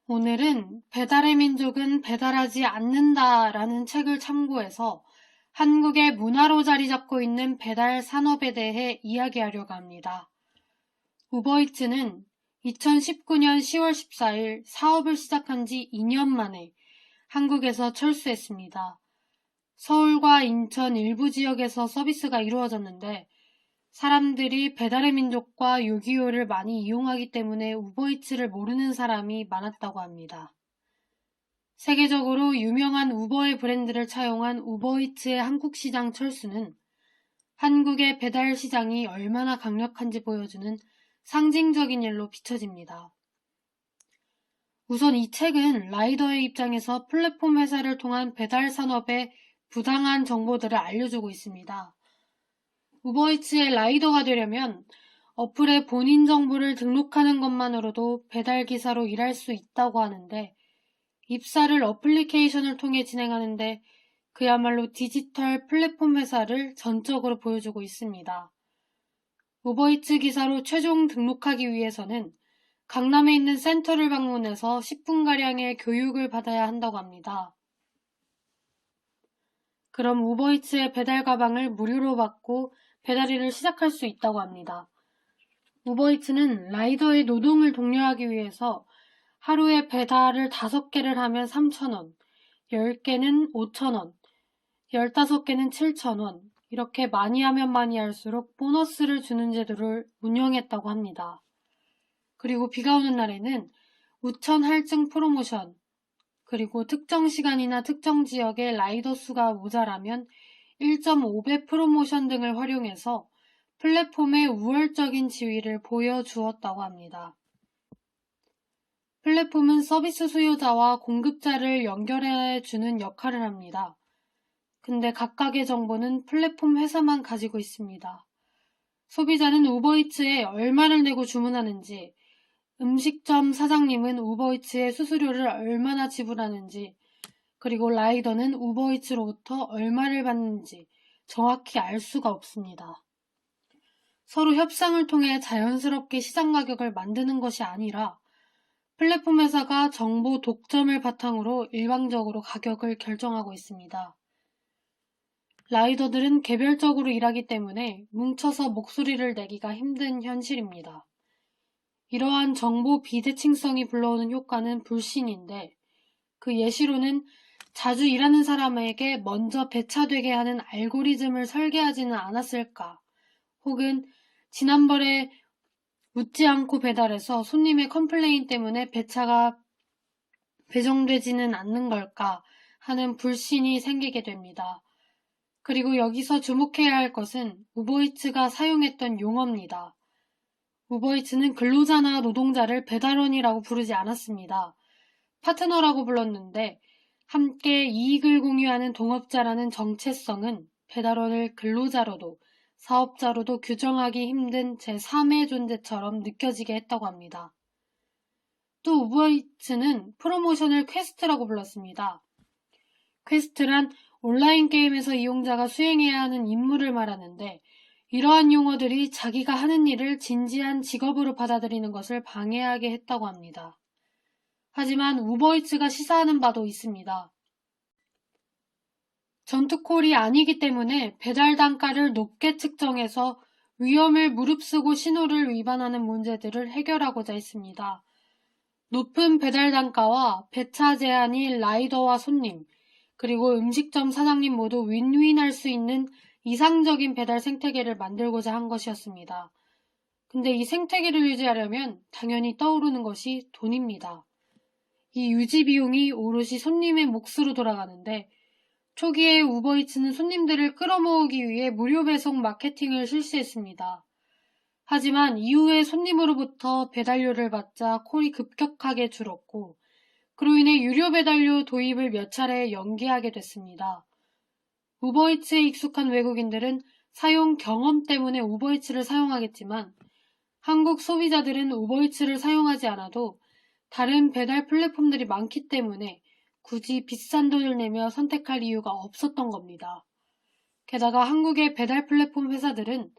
오늘은 배달의 민족은 배달하지 않는다라는 책을 참고해서 한국의 문화로 자리 잡고 있는 배달 산업에 대해 이야기하려고 합니다. 우버이츠는 2019년 10월 14일 사업을 시작한 지 2년 만에 한국에서 철수했습니다. 서울과 인천 일부 지역에서 서비스가 이루어졌는데 사람들이 배달의 민족과 요기요를 많이 이용하기 때문에 우버이츠를 모르는 사람이 많았다고 합니다. 세계적으로 유명한 우버의 브랜드를 차용한 우버이츠의 한국 시장 철수는 한국의 배달 시장이 얼마나 강력한지 보여주는 상징적인 일로 비춰집니다. 우선 이 책은 라이더의 입장에서 플랫폼 회사를 통한 배달 산업의 부당한 정보들을 알려주고 있습니다. 우버이츠의 라이더가 되려면 어플에 본인 정보를 등록하는 것만으로도 배달기사로 일할 수 있다고 하는데 입사를 어플리케이션을 통해 진행하는데 그야말로 디지털 플랫폼 회사를 전적으로 보여주고 있습니다. 우버이츠 기사로 최종 등록하기 위해서는 강남에 있는 센터를 방문해서 10분가량의 교육을 받아야 한다고 합니다. 그럼 우버이츠의 배달 가방을 무료로 받고 배달 일을 시작할 수 있다고 합니다. 우버이츠는 라이더의 노동을 독려하기 위해서 하루에 배달을 5개를 하면 3,000원, 10개는 5,000원, 15개는 7,000원, 이렇게 많이 하면 많이 할수록 보너스를 주는 제도를 운영했다고 합니다. 그리고 비가 오는 날에는 우천 할증 프로모션, 그리고 특정 시간이나 특정 지역의 라이더 수가 모자라면 1.5배 프로모션 등을 활용해서 플랫폼의 우월적인 지위를 보여주었다고 합니다. 플랫폼은 서비스 수요자와 공급자를 연결해주는 역할을 합니다. 근데 각각의 정보는 플랫폼 회사만 가지고 있습니다. 소비자는 우버이츠에 얼마를 내고 주문하는지, 음식점 사장님은 우버이츠에 수수료를 얼마나 지불하는지, 그리고 라이더는 우버이츠로부터 얼마를 받는지 정확히 알 수가 없습니다. 서로 협상을 통해 자연스럽게 시장 가격을 만드는 것이 아니라 플랫폼 회사가 정보 독점을 바탕으로 일방적으로 가격을 결정하고 있습니다. 라이더들은 개별적으로 일하기 때문에 뭉쳐서 목소리를 내기가 힘든 현실입니다. 이러한 정보 비대칭성이 불러오는 효과는 불신인데 그 예시로는 자주 일하는 사람에게 먼저 배차되게 하는 알고리즘을 설계하지는 않았을까? 혹은 지난번에 묻지 않고 배달해서 손님의 컴플레인 때문에 배차가 배정되지는 않는 걸까 하는 불신이 생기게 됩니다. 그리고 여기서 주목해야 할 것은 우버이츠가 사용했던 용어입니다. 우버이츠는 근로자나 노동자를 배달원이라고 부르지 않았습니다. 파트너라고 불렀는데 함께 이익을 공유하는 동업자라는 정체성은 배달원을 근로자로도 사업자로도 규정하기 힘든 제3의 존재처럼 느껴지게 했다고 합니다. 또 우버이츠는 프로모션을 퀘스트라고 불렀습니다. 퀘스트란 온라인 게임에서 이용자가 수행해야 하는 임무를 말하는데 이러한 용어들이 자기가 하는 일을 진지한 직업으로 받아들이는 것을 방해하게 했다고 합니다. 하지만 우버이츠가 시사하는 바도 있습니다. 전투콜이 아니기 때문에 배달 단가를 높게 측정해서 위험을 무릅쓰고 신호를 위반하는 문제들을 해결하고자 했습니다. 높은 배달 단가와 배차 제한이 라이더와 손님, 그리고 음식점 사장님 모두 윈윈할 수 있는 이상적인 배달 생태계를 만들고자 한 것이었습니다. 근데 이 생태계를 유지하려면 당연히 떠오르는 것이 돈입니다. 이 유지 비용이 오롯이 손님의 몫으로 돌아가는데 초기에 우버이츠는 손님들을 끌어모으기 위해 무료 배송 마케팅을 실시했습니다. 하지만 이후에 손님으로부터 배달료를 받자 콜이 급격하게 줄었고 그로 인해 유료 배달료 도입을 몇 차례 연기하게 됐습니다. 우버이츠에 익숙한 외국인들은 사용 경험 때문에 우버이츠를 사용하겠지만 한국 소비자들은 우버이츠를 사용하지 않아도 다른 배달 플랫폼들이 많기 때문에 굳이 비싼 돈을 내며 선택할 이유가 없었던 겁니다. 게다가 한국의 배달 플랫폼 회사들은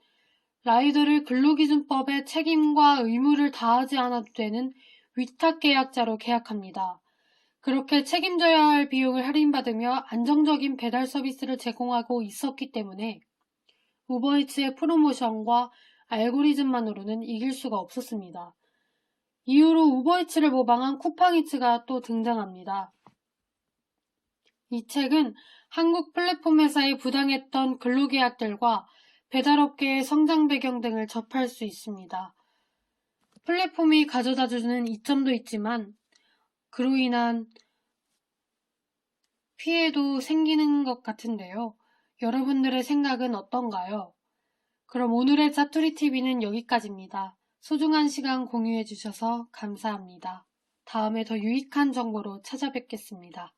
라이더를 근로기준법의 책임과 의무를 다하지 않아도 되는 위탁 계약자로 계약합니다. 그렇게 책임져야 할 비용을 할인받으며 안정적인 배달 서비스를 제공하고 있었기 때문에 우버이츠의 프로모션과 알고리즘만으로는 이길 수가 없었습니다. 이후로 우버이츠를 모방한 쿠팡이츠가 또 등장합니다. 이 책은 한국 플랫폼 회사의 부당했던 근로계약들과 배달업계의 성장 배경 등을 접할 수 있습니다. 플랫폼이 가져다주는 이점도 있지만 그로 인한 피해도 생기는 것 같은데요. 여러분들의 생각은 어떤가요? 그럼 오늘의 짜투리TV는 여기까지입니다. 소중한 시간 공유해 주셔서 감사합니다. 다음에 더 유익한 정보로 찾아뵙겠습니다.